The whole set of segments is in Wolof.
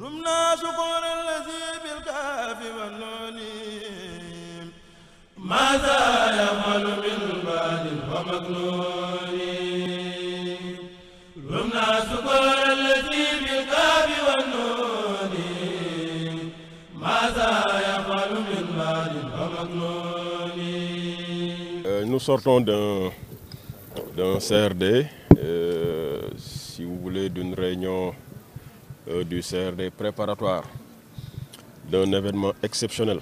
رمنا شكر الذي بالكاف والنون ماذا يفعل من بعد ومكنون رمنا شكر الذي بالكاف والنون ماذا يفعل من بعد ومكنون. Nous sortons d'un CRD, si vous voulez, d'une réunion du CRD préparatoire d'un événement exceptionnel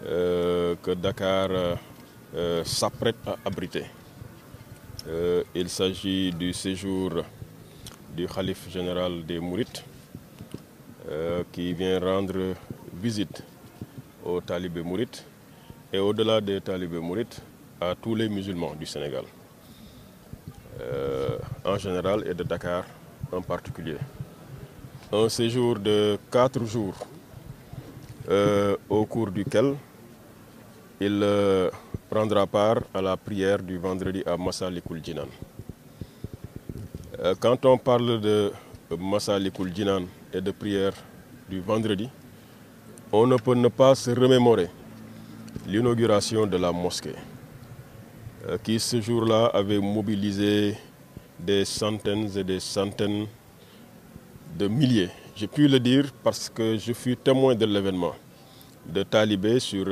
que Dakar s'apprête à abriter. Il s'agit du séjour du Khalife général des Mourides qui vient rendre visite aux talibés mourides et au-delà des talibés mourides à tous les musulmans du Sénégal en général et de Dakar en particulier. Un séjour de 4 jours au cours duquel il prendra part à la prière du vendredi à Massalikul Jinan. Quand on parle de Massalikul Jinan et de prière du vendredi, on ne peut ne pas se remémorer l'inauguration de la mosquée qui ce jour-là avait mobilisé des centaines et des centaines de milliers. J'ai pu le dire parce que je fus témoin de l'événement de talibés sur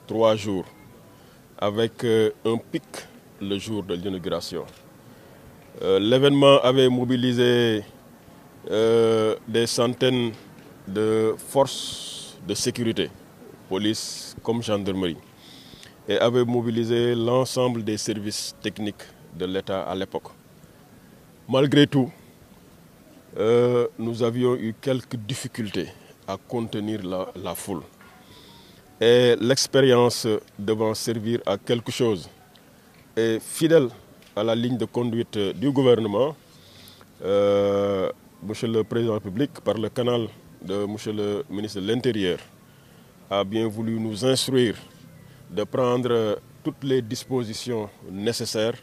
3 jours avec un pic le jour de l'inauguration. L'événement avait mobilisé des centaines de forces de sécurité, police comme gendarmerie, et avait mobilisé l'ensemble des services techniques de l'État à l'époque. Malgré tout, nous avions eu quelques difficultés à contenir la foule. Et l'expérience devant servir à quelque chose et fidèle à la ligne de conduite du gouvernement, Monsieur le Président de la République, par le canal de Monsieur le ministre de l'Intérieur, a bien voulu nous instruire de prendre toutes les dispositions nécessaires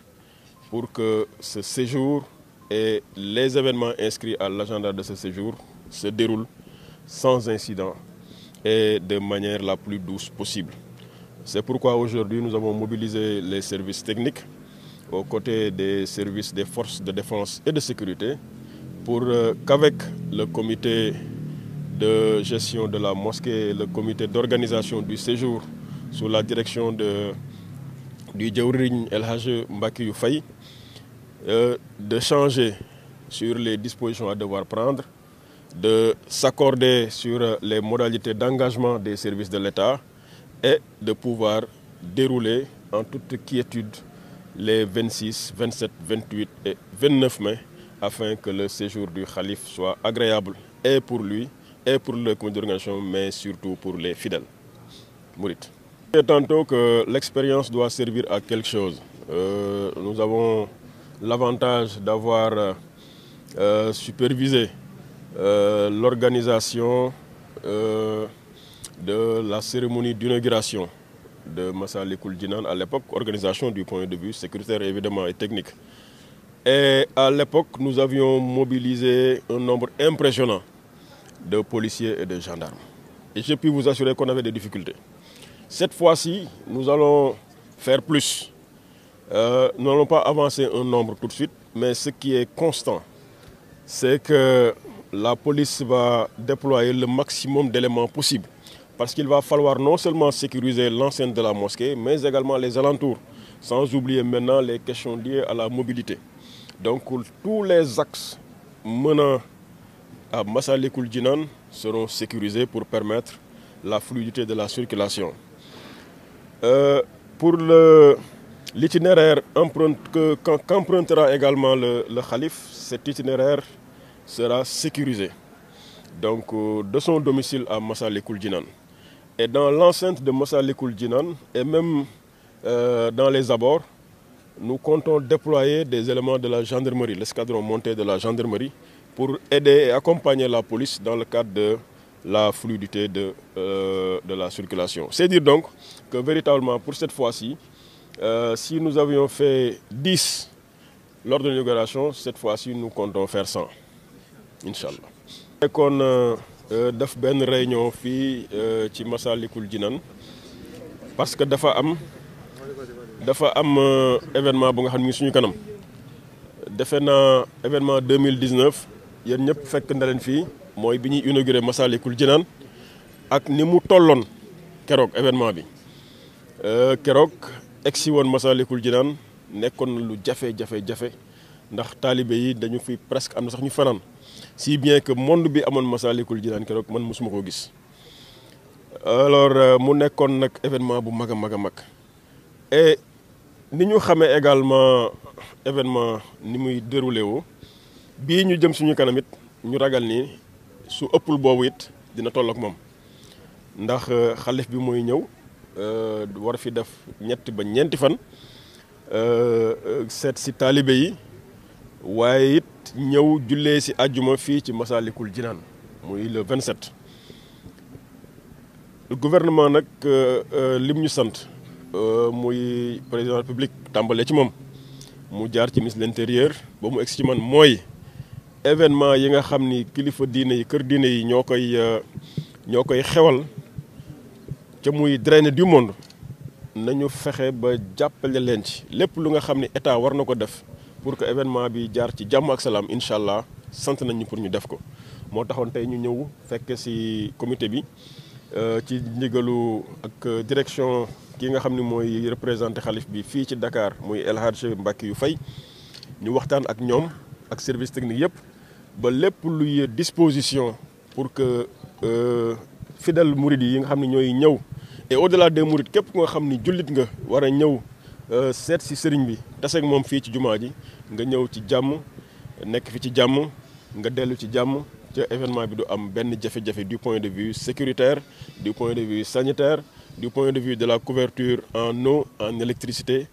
pour que ce séjour et les événements inscrits à l'agenda de ce séjour se déroulent sans incident et de manière la plus douce possible. C'est pourquoi aujourd'hui nous avons mobilisé les services techniques aux côtés des services des forces de défense et de sécurité pour qu'avec le comité de gestion de la mosquée et le comité d'organisation du séjour sous la direction du Djawriñ El Hadj Mbacké Faye, de changer sur les dispositions à devoir prendre, de s'accorder sur les modalités d'engagement des services de l'État et de pouvoir dérouler en toute quiétude les 26, 27, 28 et 29 mai afin que le séjour du Khalife soit agréable et pour lui et pour le comité d'organisation, mais surtout pour les fidèles mourides. Et tantôt que l'expérience doit servir à quelque chose. Nous avons l'avantage d'avoir supervisé l'organisation de la cérémonie d'inauguration de Massalikul Jinan à l'époque, organisation du point de vue sécuritaire évidemment et technique. Et à l'époque, nous avions mobilisé un nombre impressionnant de policiers et de gendarmes. Et j'ai pu vous assurer qu'on avait des difficultés. Cette fois-ci, nous allons faire plus. Nous n'allons pas avancer un nombre tout de suite, mais ce qui est constant, c'est que la police va déployer le maximum d'éléments possibles. Parce qu'il va falloir non seulement sécuriser l'enceinte de la mosquée, mais également les alentours, sans oublier maintenant les questions liées à la mobilité. Donc tous les axes menant à Massalikul Jinan seront sécurisés pour permettre la fluidité de la circulation. Pour l'itinéraire qu'empruntera également le Khalife, cet itinéraire sera sécurisé. Donc de son domicile à Massalikul Jinan. Et dans l'enceinte de Massalikul Jinan et même dans les abords, nous comptons déployer des éléments de la gendarmerie, l'escadron monté de la gendarmerie, pour aider et accompagner la police dans le cadre de la fluidité de la circulation. C'est dire donc que véritablement pour cette fois-ci, si nous avions fait 10 lors de l'inauguration, cette fois-ci nous comptons faire 100. Inch'Allah. nekkoon def benn réunion fii ci Massalikul Jinaan parce que dafa am événement bu nga xam ne suñu kanam defe naa événement 2019 yéen ñëpp fekk na leen fii mooy bi ñuy inauguré Massalikul Jinaan ak ni mu tolloon keroog événement bi keroog egsi woon Massalikul Jinaan nekkoon na lu jafe ndax taalibe yi dañu fi presque am na sax ñu fanaan si bien que monde bi amoon Massalikul Jinaan keroog man mosuma koo gis. alors mu nekkoon nag événement bu mag a mag et ni ñu xamee également événement ni muy déroulé woo bii ñu jëm suñu kanam it ñu ragal ni su ëppul boobu it dina toll ak moom ndax xalif bi mooy ñëw war fi def 3 ba 4 fan seet si taalibe yi waaye it ñëw jullee si àjjuma fii ci Massalikul Jinaan muy le 27. le gouvernement nag lim ñu sant muy président de la République tàmbalee ci moom mu jaar ci ministre de l'intérieur ba mu egsi ci man mooy événement yi nga xam ni kilifa diine yi kër diine yi ñoo koy xewal ca muy drainer du monde nañu fexe ba jàppale leen ci lépp lu nga xam ni état war na ko def pour que événement bi jaar ci jàmm ak salaam incha allah sant nañu pour ñu def ko. moo taxoon tey ñu ñëw fekk ci comité bi ci ndigalu ak direction ki nga xam ni mooy représenté xalif bi fii ci Dakar muy El Hadj Mbackiyou Faye ñu waxtaan ak ñoom ak service technique yëpp ba lépp luy disposition pour que fidèle mouride yi nga xam ne ñooy ñëw et au-delà des mourides képp ku nga xam ni jullit nga war a ñëw seet si sëriñ bi taseeg moom fii ci jumaa ji nga ñëw ci jàmm nekk fi ci jàmm nga dellu ci jàmm ca événement bi du am benn jafe-jafe du point de vue sécuritaire du point de vue sanitaire du point de vue de la couverture en eau en électricité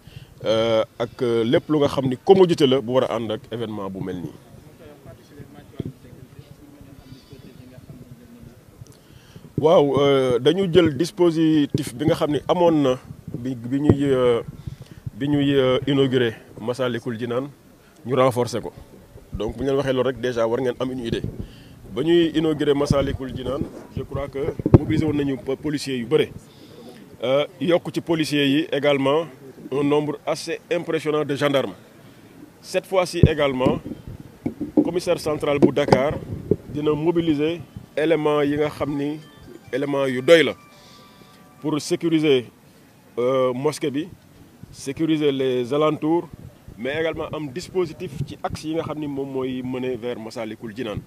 ak lépp lu nga xam ni commodité la bu war a ànd ak événement bu mel nii. waaw dañu jël dispositif bi nga xam ni amoon na bi ñuy inauguré Massalikul Jinaan ñu renforcer ko donc bu ñu leen waxee loolu rek déjà war ngeen am une idée ba ñuy inauguré Massalikul Jinaan je crois que mobilisé woon nañu policiers yu bëre yokk ci policiers yi également un nombre assez impressionnant de gendarmes. Cette fois-ci également commissaire central bu Dakar dina mobiliser éléments yi nga xam ni éléments yu doy la pour sécuriser mosquée bi sécuriser les alentours mais également am dispositif ci axe yi nga xam ni moom mooy mener vers Massalikul Jinaan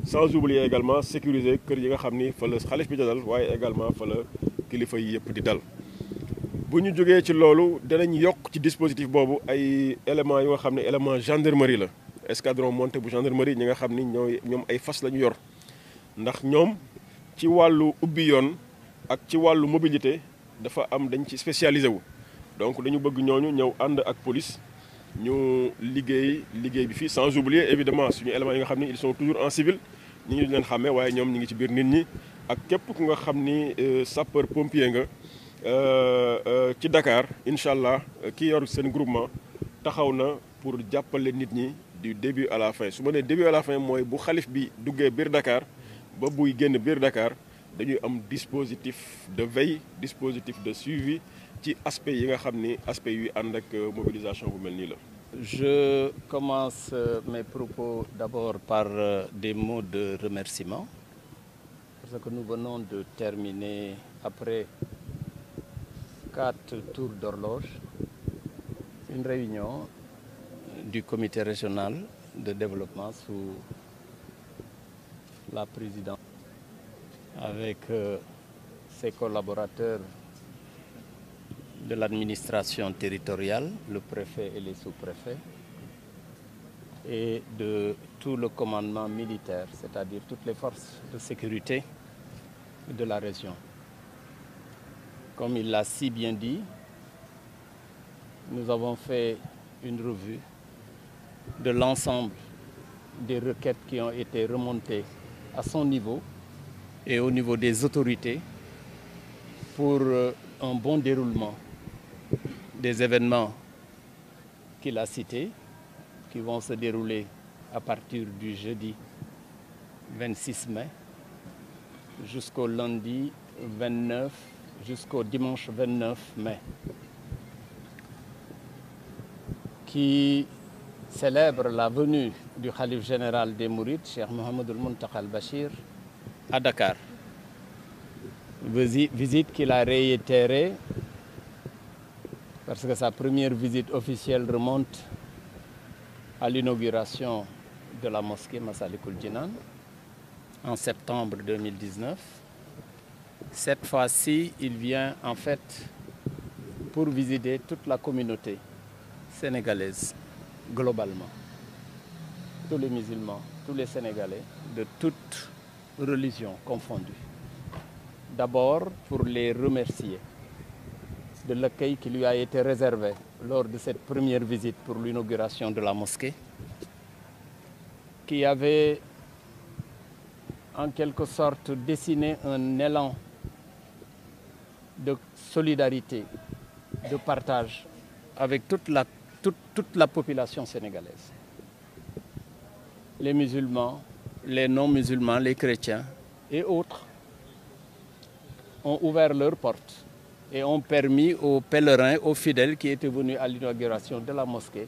sans oublier également sécuriser kër yi nga xam ni fa la xalif bi dal waaye également fa la kilifa yi yëpp di dal. bu ñu jógee ci loolu danañ yokk ci dispositif boobu ay éléments yoo xam ne élément gendarmerie la escadron monté bu gendarmerie ñi nga xam ni ñoom ay fas la ñu yor ndax ñoom ci wàllu ubbi yoon ak ci wàllu mobilité dafa am dañ ci spécialisé wu. donc dañu bëgg ñooñu ñëw ànd ak police ñu liggéey bi fii sans oublier évidemment suñu éléments yi nga xam ni ils sont toujours en civil ñi ñu leen xàmmee waaye ñoom ñi ngi ci biir nit ñi ak képp ku nga xam ni sapeur pompier nga ci Dakar incha allah ki yor seen groupement taxaw na pour jàppale nit ñi du début à la fin su ma nee début à la fin mooy bu xalif bi duggee biir Dakar ba buy génn biir Dakar dañuy am dispositif de veille dispositif de suivi ci aspect yi nga xam ni aspect yuy ànd ak mobilisation bu mel nii la. Je commence mes propos d'abord par des mots de remerciement parce que nous venons de terminer après 4 tours d'horloge une réunion du comité régional de développement sous la présidence avec ses collaborateurs de l'administration territoriale, le préfet et les sous-préfets, et de tout le commandement militaire, c'est-à-dire toutes les forces de sécurité de la région. Comme il l'a si bien dit, nous avons fait une revue de l'ensemble des requêtes qui ont été remontées à son niveau et au niveau des autorités pour un bon déroulement des événements qu'il a cités, qui vont se dérouler à partir du jeudi 26 mai jusqu'au lundi 29, jusqu'au dimanche 29 mai, qui célèbre la venue du Khalife général des Mourides, Cheikh Mohamed Al-Muntaqa Al-Bachir, à Dakar. Visite qu'il a réitérée parce que sa première visite officielle remonte à l'inauguration de la mosquée Massalikul Jinan en septembre 2019. Cette fois-ci, il vient en fait pour visiter toute la communauté sénégalaise, globalement. Tous les musulmans, tous les Sénégalais, de toutes religions confondues. D'abord, pour les remercier de l'accueil qui lui a été réservé lors de cette première visite pour l'inauguration de la mosquée, qui avait en quelque sorte dessiné un élan de solidarité, de partage avec toute la population sénégalaise. Les musulmans, les non-musulmans, les chrétiens et autres ont ouvert leurs portes et ont permis aux pèlerins, aux fidèles qui étaient venus à l'inauguration de la mosquée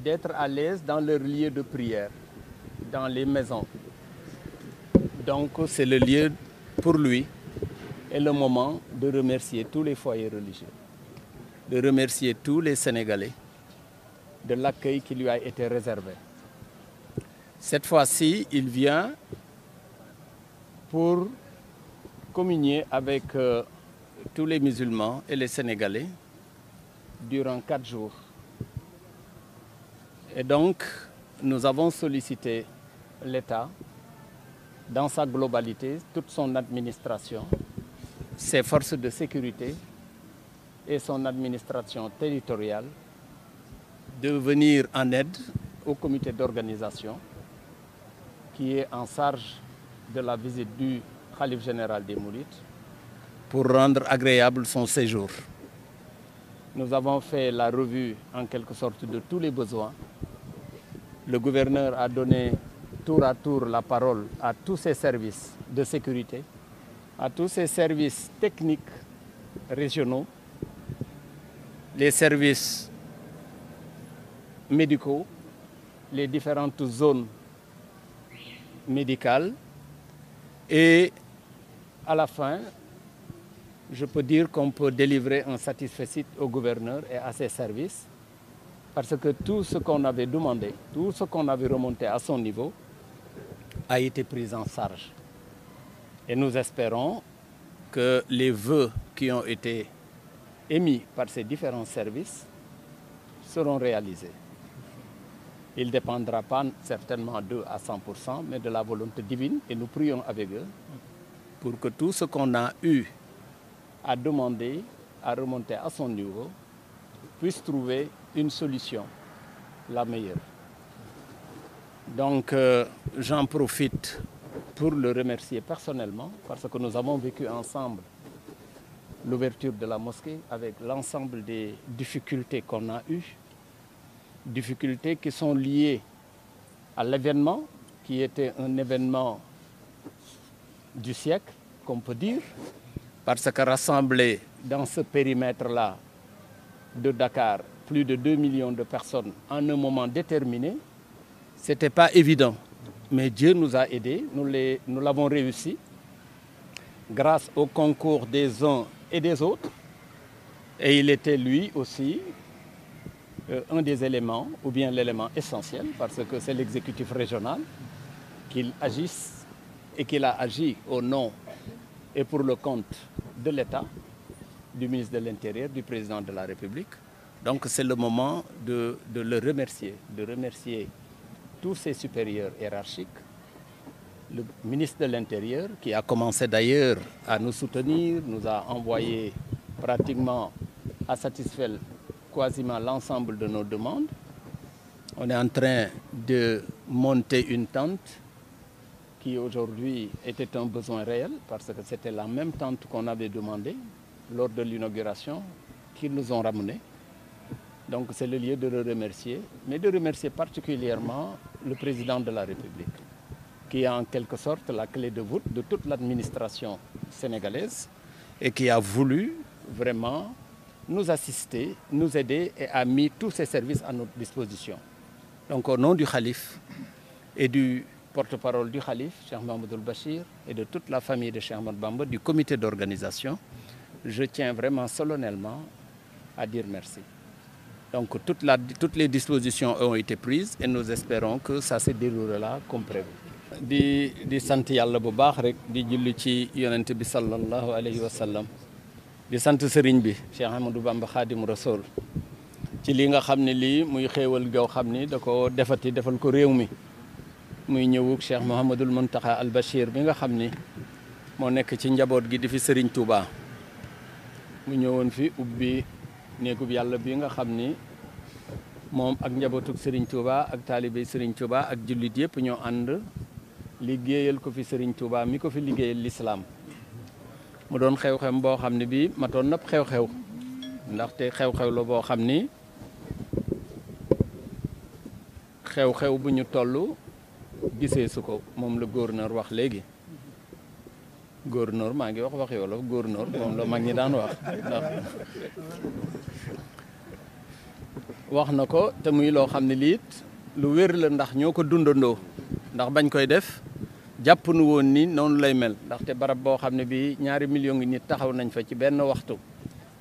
d'être à l'aise dans leur lieu de prière, dans les maisons. Donc c'est le lieu pour lui et le moment de remercier tous les foyers religieux, de remercier tous les Sénégalais de l'accueil qui lui a été réservé. Cette fois-ci, il vient pour communier avec tous les musulmans et les Sénégalais durant 4 jours. Et donc, nous avons sollicité l'État dans sa globalité, toute son administration, ses forces de sécurité et son administration territoriale de venir en aide au comité d'organisation qui est en charge de la visite du Khalife général des Mourides pour rendre agréable son séjour. Nous avons fait la revue en quelque sorte de tous les besoins. Le gouverneur a donné tour à tour la parole à tous ses services de sécurité, à tous ses services techniques régionaux, les services médicaux, les différentes zones médicales. Et à la fin, je peux dire qu'on peut délivrer un satisfecit au gouverneur et à ses services parce que tout ce qu'on avait demandé, tout ce qu'on avait remonté à son niveau a été pris en charge. Et nous espérons que les vœux qui ont été émis par ces différents services seront réalisés. Il ne dépendra pas certainement d'eux à 100%, mais de la volonté divine. Et nous prions avec eux pour que tout ce qu'on a eu à demander, à remonter à son niveau, puisse trouver une solution, la meilleure. Donc, j'en profite pour le remercier personnellement, parce que nous avons vécu ensemble l'ouverture de la mosquée avec l'ensemble des difficultés qu'on a eues, difficultés qui sont liées à l'événement, qui était un événement du siècle, qu'on peut dire, parce que rassembler dans ce périmètre-là de Dakar plus de 2 millions de personnes en un moment déterminé, ce n'était pas évident. Mais Dieu nous a aidés, nous l'avons réussi, grâce au concours des uns et des autres. Et il était lui aussi un des éléments, ou bien l'élément essentiel, parce que c'est l'exécutif régional qu'il agisse et qu'il a agi au nom et pour le compte de l'État, du ministre de l'Intérieur, du président de la République. Donc c'est le moment de le remercier, de remercier tous ses supérieurs hiérarchiques, le ministre de l'Intérieur qui a commencé d'ailleurs à nous soutenir, nous a envoyé pratiquement à satisfaire quasiment l'ensemble de nos demandes. On est en train de monter une tente qui aujourd'hui était un besoin réel parce que c'était la même tente qu'on avait demandé lors de l'inauguration qu'ils nous ont ramenée. Donc c'est le lieu de le remercier, mais de remercier particulièrement le président de la République, qui est en quelque sorte la clé de voûte de toute l'administration sénégalaise et qui a voulu vraiment nous assister, nous aider et a mis tous ses services à notre disposition. Donc au nom du Khalife et du porte-parole du Khalife, Cheikh Mahamadou Bachir, et de toute la famille de Cheikh Ahmadou Bamba, du comité d'organisation, je tiens vraiment solennellement à dire merci. Donc toutes les dispositions ont été prises et nous espérons que ça se déroulera comme prévu. di sant yàlla bu baax rek di julli ci yonent bi sallallahu alayhi wa sallam di sant sëriñ bi Cheikh Ahmadou Bamba Khadim Rasoul ci li nga xam ne lii muy xéewal goo xam ni da ko defal ko réew mi muy ñëwug Cheikh Mouhamadoul Mountakha Al Bachir bi nga xam ni moo nekk ci njaboot gi di fi sëriñ Touba mu ñëwoon fi ubbi néegub yàlla bi nga xam ni moom ak njabootug sëriñ Touba ak taalibey sëriñ Touba ak jullit yëpp ñoo ànd liggéeyal ko fi Serigne Touba mi ko fi liggéeyal l'islam mu doon xew-xew boo xam ne bii matoon nap xew-xew ndaxte xew-xew la boo xam ni xew-xew bu ñu toll gisee su ko moom la gouverneur wax léegi gouverneur maa ngi wax Wolof gouverneur moom la mag ñi daan wax ndax wax na ko te muy loo xam ne liit lu wér la ndax ñoo ko dundandoo ndax bañ koy def jàpp nu woon ni noonu lay mel ndaxte barab boo xam ne bii 2 millions ngi nit taxaw nañ fa ci benn waxtu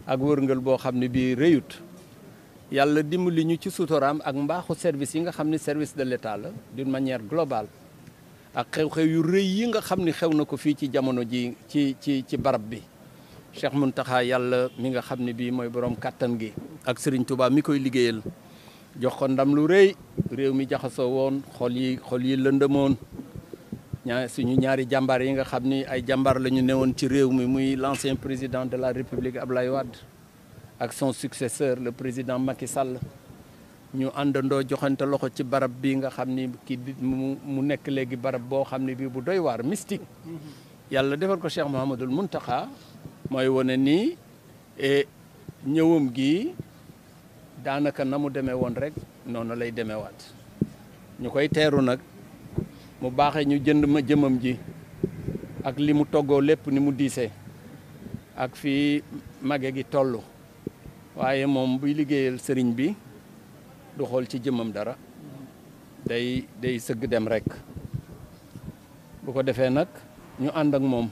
ak wërngal boo xam ne bii rëyut yàlla dimbali ñu ci sutoraam ak mbaaxu service yi nga xam ne service de l'État la d'une manière globale ak xew-xew yu rëy yi nga xam ne xew na ko fii ci jamono ji ci barab bi Cheikh Mountakha yàlla mi nga xam ne bii mooy borom kàttan gi ak Serigne Touba mi koy liggéeyal jox ko ndam lu rëy réew mi jaxasoo woon xol yi lëndëmoon suñu ñaari jàmbaar yi nga xam ni ay jàmbaar la ñu newoon ci réew mi muy l'ancien président de la République Abdoulaye Wade ak son successeur le président Macky Sall ñu àndandoo joxante loxo ci barab bi nga xam ni mu nekk léegi barab boo xam ne bii bu doy waar mystique yàlla defal ko Cheikh Mouhamadoul Mountakha mooy wane nii ñëwam gi daanaka na mu demee woon rek noonu lay demeewaat ñu koy teeru nag mu baaxee ñu jënd ma jëmam ji ak li mu toggoo lépp ni mu diisee ak fii mage gi toll waaye moom buy liggéeyal sëriñ bi du xool ci jëmam dara day sëgg dem rek bu ko defee nag ñu ànd ak moom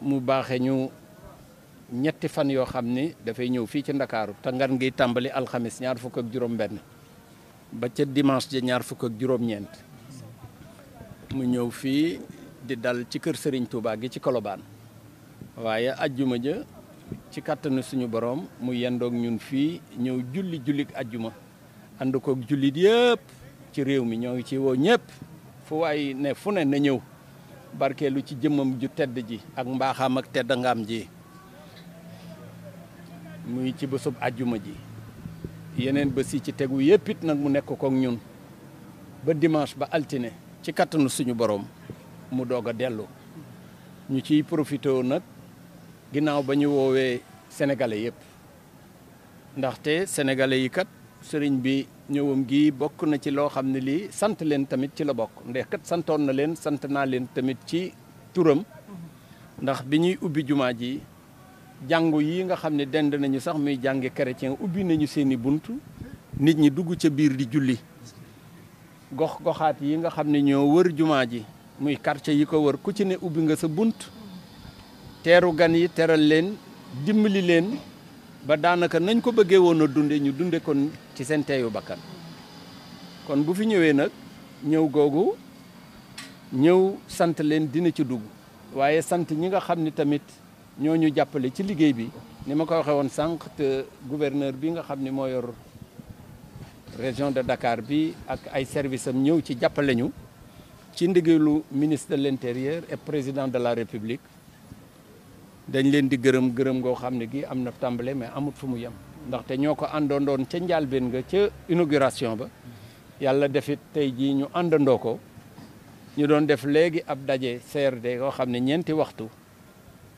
mu baaxee ñu ñetti fan yoo xam ni dafay ñëw fii ci Ndakaaru te ngan ngi tàmbali alxamis 26 ba ca dimanche ja 29 mu ñëw fii di dal ci kër Serigne Touba gi ci Colobane waaye ajjuma ja ci kàttanu suñu borom mu yendoog ñun fii ñëw jullik ajjuma ànd koog jullit yëpp ci réew mi ñoo ngi ci woo ñëpp fu waay ne fu ne na ñëw barkeelu ci jëmmam ju tedd ji ak mbaaxaam ak tedd ngaam ji muy ci bésub ajjuma ji yeneen bés yi ci tegu yëpp it nag mu nekk kook ñun ba dimanche ba altine ci kattanu suñu borom mu doog a dellu ñu ciy profité nag ginnaaw ba ñu woowee sénégalais yëpp ndaxte sénégalais yi kat sëriñ bi ñëwam gi bokk na ci loo xam ne lii sant leen tamit ci la bokk ndax kat santoon na leen sant naa leen tamit ci turam ndax bi ñuy ubbi jumaa ji jàngu yi nga xam ne dend nañu sax muy jàngi chrétien ubbi nañu seeni bunt nit ñi dugg ca biir di julli gox-goxaat yi nga xam ne ñoo wër jumaa ji muy quartier yi ko wër ku ci ne ubbi nga sa bunt teeru gan yi teral leen dimbali leen ba daanaka nañ ko bëggee woon a dunde ñu dunde kon ci seen teeyu bakkan kon bu fi ñëwee nag ñëw googu ñëw sant leen dina ci dugg waaye sant ñi nga xam ni tamit ñoo ñu jàppale ci liggéey bi ni ma ko waxee woon sànq te gouverneur bi nga xam ni moo yor région de Dakar bi ak ay service am ñëw ci jàppale ñu ci ndigalu ministre de l'intérieur et président de la république dañ leen di gërëm goo xam ne gi am na tàmbale mais amut fu mu yem ndaxte ñoo ko àndandoon ca njaalbeen nga ca inauguration ba yàlla defit tey jii ñu àndandoo ko ñu doon def léegi ab daje CRD koo xam ne 4 waxtu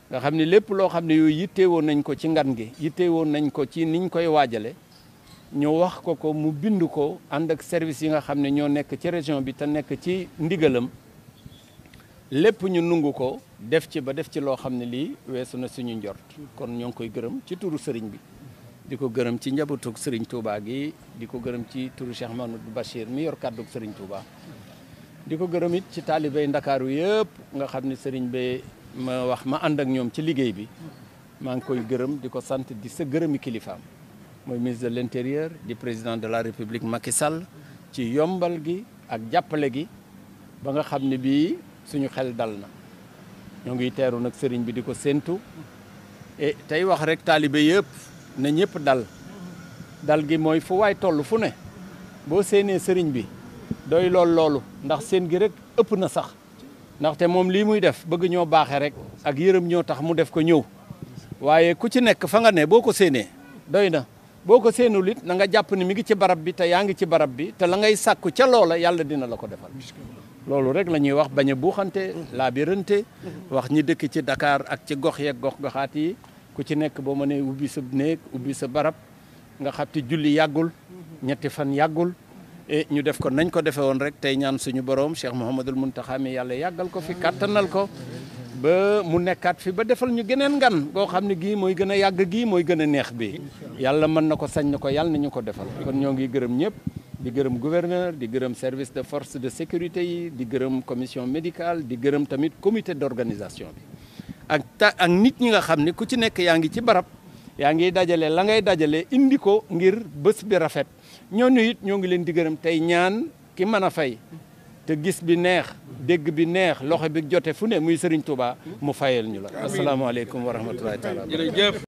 nga xam ne lépp loo xam ne yooyu yitteewoon nañ ko ci ngan gi yitteewoon nañ ko ci niñ koy waajale ñu wax ko mu bind ko ànd ak service yi nga xam ne ñoo nekk ci région bi te nekk ci ndigalam lépp ñu nungu ko def ci ba def ci loo xam ne lii weesu na suñu njort kon ñoo ngi koy gërëm ci turu sëriñ bi di ko gërëm ci njabootug sëriñ Touba gi di ko gërëm ci turu Cheikh Mamadou Bachir mi yor kàddug sëriñ Touba di ko gërëm it ci taalibey Ndakaaru yëpp nga xam ne sëriñ bi ma wax ma ànd ak ñoom ci liggéey bi maa ngi koy gërëm di ko sant di sa gërëmi kilifaam mooy ministre de l'intérieur di président de la république Macky Sall ci yombal gi ak jàppale gi ba nga xam ne bii suñu xel dal na ñoo ngi teeru nag sëriñ bi di ko séentu et tey wax rek taalibe yëpp na ñëpp dal gi mooy fu waay toll fu ne boo séenee sëriñ bi doy loolu ndax seen gi rek ëpp na sax ndaxte moom lii muy def bëgg ñoo baaxe rek ak yërëm ñoo tax mu def ko ñëw waaye ku ci nekk fa nga ne boo ko séenee doy na boo ko séenul it na nga jàpp ni mi ngi ci barab bi te yaa ngi ci barab bi te la ngay sàkku ca loola yàlla dina la ko defal loolu rek la ñuy wax bañ a buuxante laabirante wax ñi dëkk ci Dakar ak ci gox yeeg gox-goxaat yi ku ci nekk boo mënee ubbi sa néeg ubbi sa barab nga xam te julli yàggul ñetti fan yàggul et ñu def ko nañ ko defee woon rek tey ñaan suñu borom Cheikh Mouhamadul Mountakha mi yàlla yàggal ko fi kàttanal ko ba mu nekkaat fi ba defal ñu geneen ngan boo xam ne gii mooy gën a yàgg gii mooy gën a neex bi yàlla mën na ko sañ na ko yàlla na ñu ko defal kon ñoo ngi gërëm ñëpp di gërëm gouverneur di gërëm service de force de sécurité yi di gërëm commission médicale di gërëm tamit comité d'organisation bi ak nit ñi nga xam ne ku ci nekk yaa ngi ci barab yaa ngi dajale la ngay dajale indi ko ngir bés bi rafet ñooñu it ñoo ngi leen di gërëm tey ñaan ki mën a fay te gis bi neex dégg bi neex loxo bi jote fu ne muy Serigne Touba mu fayal ñu la asalaamaaleykum wa rahmatullahi taala.